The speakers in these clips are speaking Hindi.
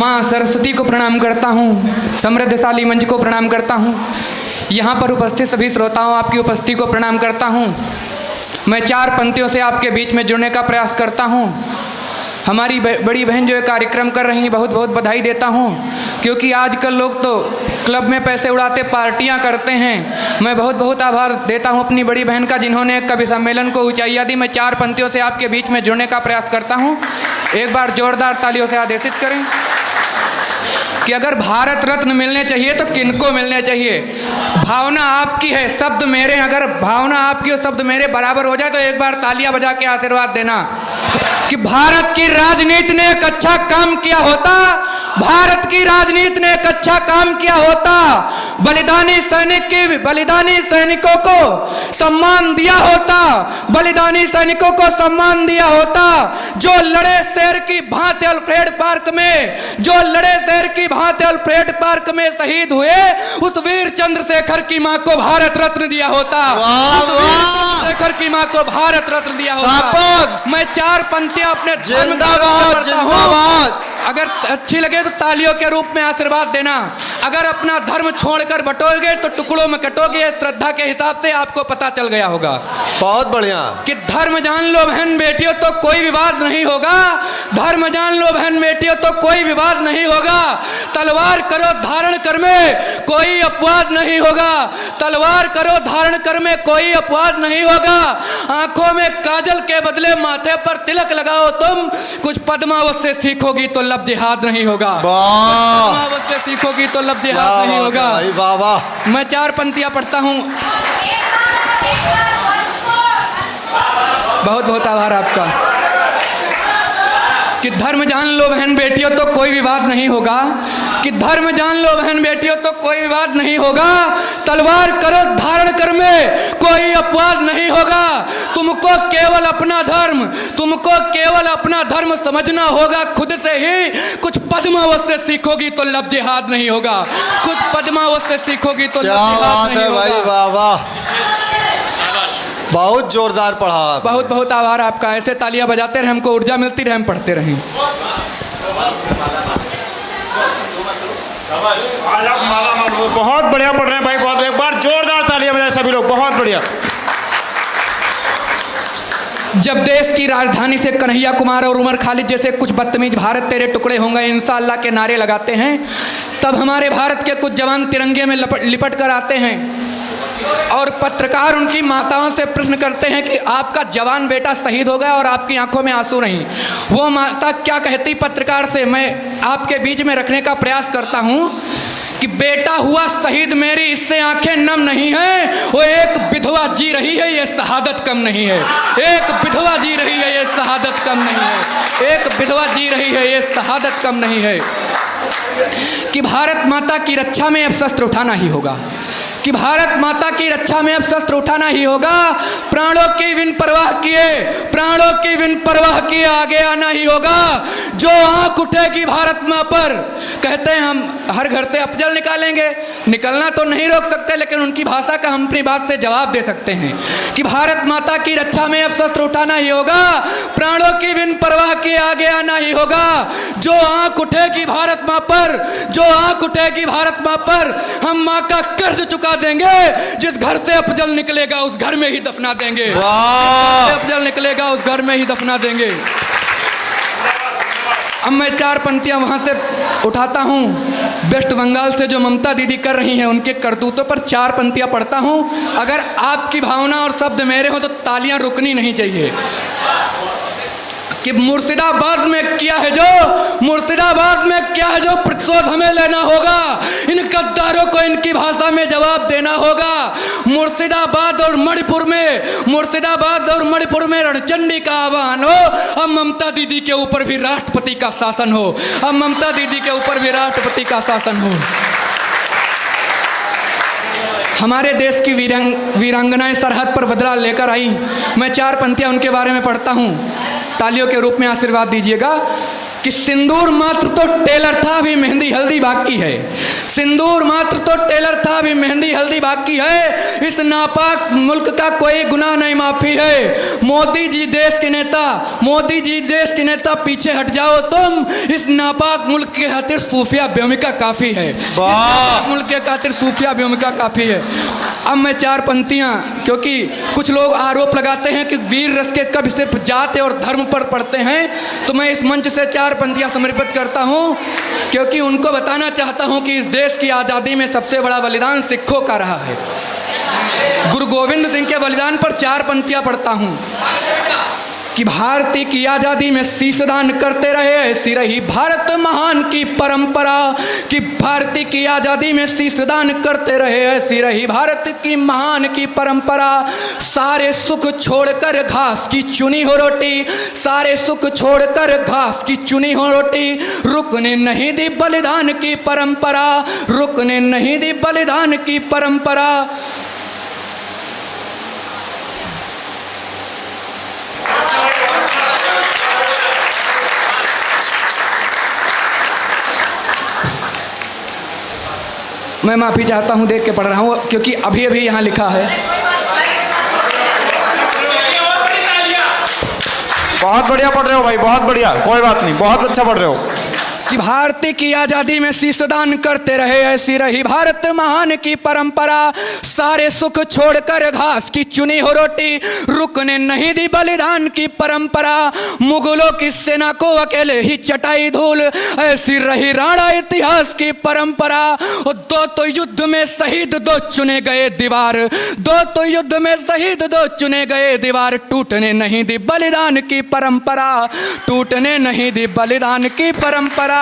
माँ सरस्वती को प्रणाम करता हूँ, समृद्धशाली मंच को प्रणाम करता हूँ, यहाँ पर उपस्थित सभी श्रोताओं आपकी उपस्थिति को प्रणाम करता हूँ। मैं 4 पंक्तियों से आपके बीच में जुड़ने का प्रयास करता हूँ। हमारी बड़ी बहन जो ये कार्यक्रम कर रही हैं, बहुत बहुत बधाई देता हूँ, क्योंकि आजकल लोग तो क्लब में पैसे उड़ाते पार्टियां करते हैं। मैं बहुत बहुत आभार देता हूँ अपनी बड़ी बहन का, जिन्होंने एक कवि सम्मेलन को ऊंचाइयां दी। मैं 4 पंक्तियों से आपके बीच में जुड़ने का प्रयास करता हूँ। एक बार जोरदार तालियों से आदेशित करें कि अगर भारत रत्न मिलने चाहिए तो किनको मिलने चाहिए? भावना आपकी है, शब्द मेरे। अगर भावना आपकी और शब्द मेरे बराबर हो जाए तो एक बार तालियां बजा के आशीर्वाद देना कि भारत की राजनीति ने एक अच्छा काम किया होता, भारत की राजनीति ने एक अच्छा काम किया होता, बलिदानी सैनिकों को सम्मान दिया होता, बलिदानी सैनिकों को सम्मान दिया होता, जो लड़े शेर की भांति अल्फ्रेड पार्क में, जो लड़े शेर की भांति अल्फ्रेड पार्क में शहीद हुए, उस वीर चंद्रशेखर की मां को भारत रत्न दिया होता, चंद्रशेखर की मां को भारत रत्न दिया होता। मैं 4 पंक्तियां अपने जिंदाबाद जिंदाबाद। अगर अच्छी लगे तो तालियों के रूप में आशीर्वाद देना। अगर अपना धर्म छोड़कर बटोगे तो टुकड़ों में कटोगे। श्रद्धा के हिसाब से आपको पता चल गया होगा। बहुत बढ़िया कि धर्म जान लो बहन बेटियों तो कोई विवाद नहीं होगा, धर्म जान लो बहन बेटियों तो कोई विवाद नहीं होगा। तलवार करो धारण कर में कोई अपवाद नहीं होगा, तलवार करो धारण कर में कोई अपवाद नहीं होगा। आंखों में काजल के बदले माथे पर तिलक लगाओ तुम, कुछ पद्मावत से सीखोगी तो लब जिहाद नहीं होगा, पद्मावत से सीखोगी तो लब जिहाद नहीं होगा। वाह वाह। मैं 4 पंक्तियां पढ़ता हूं। बहुत बहुत आभार आपका। कि धर्म जान लो बहन बेटियों तो कोई विवाद नहीं होगा, कि धर्म जान लो बहन बेटियों तो कोई विवाद नहीं होगा। तलवार करो धारण कर में कोई अपवाद नहीं होगा। तुमको केवल अपना धर्म, तुमको केवल अपना धर्म समझना होगा खुद से ही। कुछ पद्मावत से सीखोगी तो लब जिहाद नहीं होगा, कुछ पद्मावत से सीखोगी तो लब जिहाद नहीं होगा। भाई वाह वाह, बहुत जोरदार पढ़ा। बहुत बहुत आभार आपका। ऐसे तालियां बजाते रहे, हमको ऊर्जा मिलती रहे, हम पढ़ते रहें। आज आप माला बहुत बढ़िया पढ़ रहे हैं भाई, बहुत। एक बार जोरदार तालियां बजाएं सभी लोग, बहुत बढ़िया। जब देश की राजधानी से कन्हैया कुमार और उमर खालिद जैसे कुछ बदतमीज भारत तेरे टुकड़े होंगे इंशाअल्लाह के नारे लगाते हैं, तब हमारे भारत के कुछ जवान तिरंगे में लिपट कर आते हैं और पत्रकार उनकी माताओं से प्रश्न करते हैं कि आपका जवान बेटा शहीद हो गया और आपकी आंखों में आंसू नहीं। वो माता क्या कहती पत्रकार से, मैं आपके बीच में रखने का प्रयास करता हूं कि बेटा हुआ शहीद मेरी, इससे आंखें नम नहीं है। वो एक विधवा जी रही है, ये शहादत कम नहीं है। एक विधवा जी रही है, ये शहादत कम नहीं है। एक विधवा जी रही है, ये शहादत कम नहीं है। कि भारत माता की रक्षा में अब शस्त्र उठाना ही होगा, कि भारत माता की रक्षा में अब शस्त्र उठाना ही होगा। प्राणों की बिन परवाह किए, प्राणों की बिन परवाह किए आगे आना ही होगा। जो आंख उठेगी भारत मां पर, कहते हैं हम हर घर से अफजल निकालेंगे, निकलना तो नहीं रोक सकते, लेकिन उनकी भाषा का हम अपनी बात से जवाब दे सकते हैं कि भारत माता की रक्षा में अब शस्त्र उठाना ही होगा। प्राणों की बिन परवाह किए आगे आना ही होगा। जो आंख उठेगी भारत मां पर, जो आंख उठेगी भारत मां पर, हम मां का कर्ज चुका देंगे। जिस घर से अफजल निकलेगा उस घर में ही दफना देंगे, अफजल निकलेगा उस घर में ही दफना देंगे। अब मैं 4 पंक्तियां वहां से उठाता हूं, वेस्ट बंगाल से जो ममता दीदी कर रही हैं उनके करतूतों पर 4 पंक्तियां पढ़ता हूं। अगर आपकी भावना और शब्द मेरे हो तो तालियां रुकनी नहीं चाहिए। कि मुर्शिदाबाद में क्या है जो, मुर्शिदाबाद में क्या है जो प्रतिशोध हमें लेना होगा। इन गद्दारों को इनकी भाषा में जवाब देना होगा। मुर्शिदाबाद और मणिपुर में, मुर्शिदाबाद और मणिपुर में रणचंडी का आह्वान हो। अब ममता दीदी के ऊपर भी राष्ट्रपति का शासन हो, अब ममता दीदी के ऊपर भी राष्ट्रपति का शासन हो। हमारे देश की वीरांगनाएं सरहद पर बदला लेकर आई। मैं 4 पंक्तियां उनके बारे में पढ़ता हूं, तालियों के रूप में आशीर्वाद दीजिएगा। कि सिंदूर मात्र तो टेलर था, अभी मेहंदी हल्दी बाकी है। सिंदूर मात्र तो टेलर था, अभी मेहंदी हल्दी बाकी है। इस नापाक मुल्क का कोई गुनाह नहीं माफी है। मोदी जी देश के नेता, मोदी जी देश के नेता, पीछे हट जाओ तुम। इस नापाक मुल्क के खातिर सूफिया भूमिका काफी है। मुल्क के खातिर सूफिया भूमिका काफी है। अब मैं चार पंक्तियां, क्योंकि कुछ लोग आरोप लगाते हैं कि वीर रस के कवि सिर्फ जाति और धर्म पर पढ़ते हैं, तो मैं इस मंच से चार पंक्तियां समर्पित करता हूं, क्योंकि उनको बताना चाहता हूं कि इस देश की आज़ादी में सबसे बड़ा बलिदान सिखों का रहा है। गुरु गोविंद सिंह के बलिदान पर चार पंक्तियां पढ़ता हूं कि भारती की आज़ादी में शीशदान करते रहे, ऐसी रही भारत महान की परंपरा। कि भारती की आज़ादी में शीशदान करते रहे, ऐसी रही भारत की महान की परंपरा। सारे सुख छोड़कर घास की चुनी हो रोटी, सारे सुख छोड़कर घास की चुनी हो रोटी। रुकने नहीं दी बलिदान की परंपरा, रुकने नहीं दी बलिदान की परंपरा। मैं माफ़ी चाहता हूं, देख के पढ़ रहा हूं, क्योंकि अभी अभी यहां लिखा है। बहुत बढ़िया पढ़ रहे हो भाई, बहुत बढ़िया, कोई बात नहीं, बहुत अच्छा पढ़ रहे हो। कि भारती की आज़ादी में शीशदान करते रहे, ऐसी रही भारत महान की परंपरा। सारे सुख छोड़कर घास की चुनी हो रोटी, रुकने नहीं दी बलिदान की परंपरा। मुगलों की सेना को अकेले ही चटाई धूल, ऐसी रही राणा इतिहास की परंपरा। और दो तो युद्ध में शहीद, दो चुने गए दीवार, दो तो युद्ध में शहीद, दो चुने गए दीवार। टूटने नहीं दी बलिदान की परंपरा, टूटने नहीं दी बलिदान की परंपरा,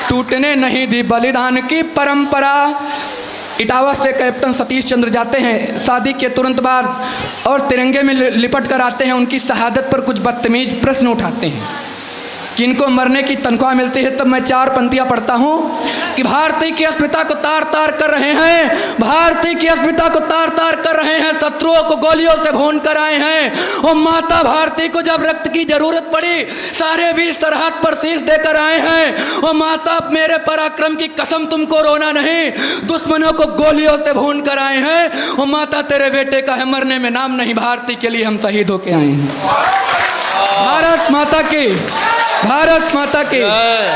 टूटने नहीं दी बलिदान की परंपरा। इटावा से कैप्टन सतीश चंद्र जाते हैं शादी के तुरंत बाद और तिरंगे में लिपट कर आते हैं। उनकी शहादत पर कुछ बदतमीज प्रश्न उठाते हैं कि इनको मरने की तनख्वाह मिलती है। तब मैं चार पंक्तियां पढ़ता हूं कि भारती की अस्मिता को तार तार कर रहे हैं, भारती की अस्मिता को तार तार कर रहे हैं, शत्रुओं को गोलियों से भून कर आए हैं। और माता भारती को जब रक्त की जरूरत पड़ी, सारे वीर सरहद पर शीश देकर आए हैं। और माता, मेरे पराक्रम की कसम, तुमको रोना नहीं, दुश्मनों को गोलियों से भून कर आए हैं। और माता, तेरे बेटे का है मरने में नाम नहीं, भारती के लिए हम शहीद होके आए हैं। भारत माता की, भारत माता की।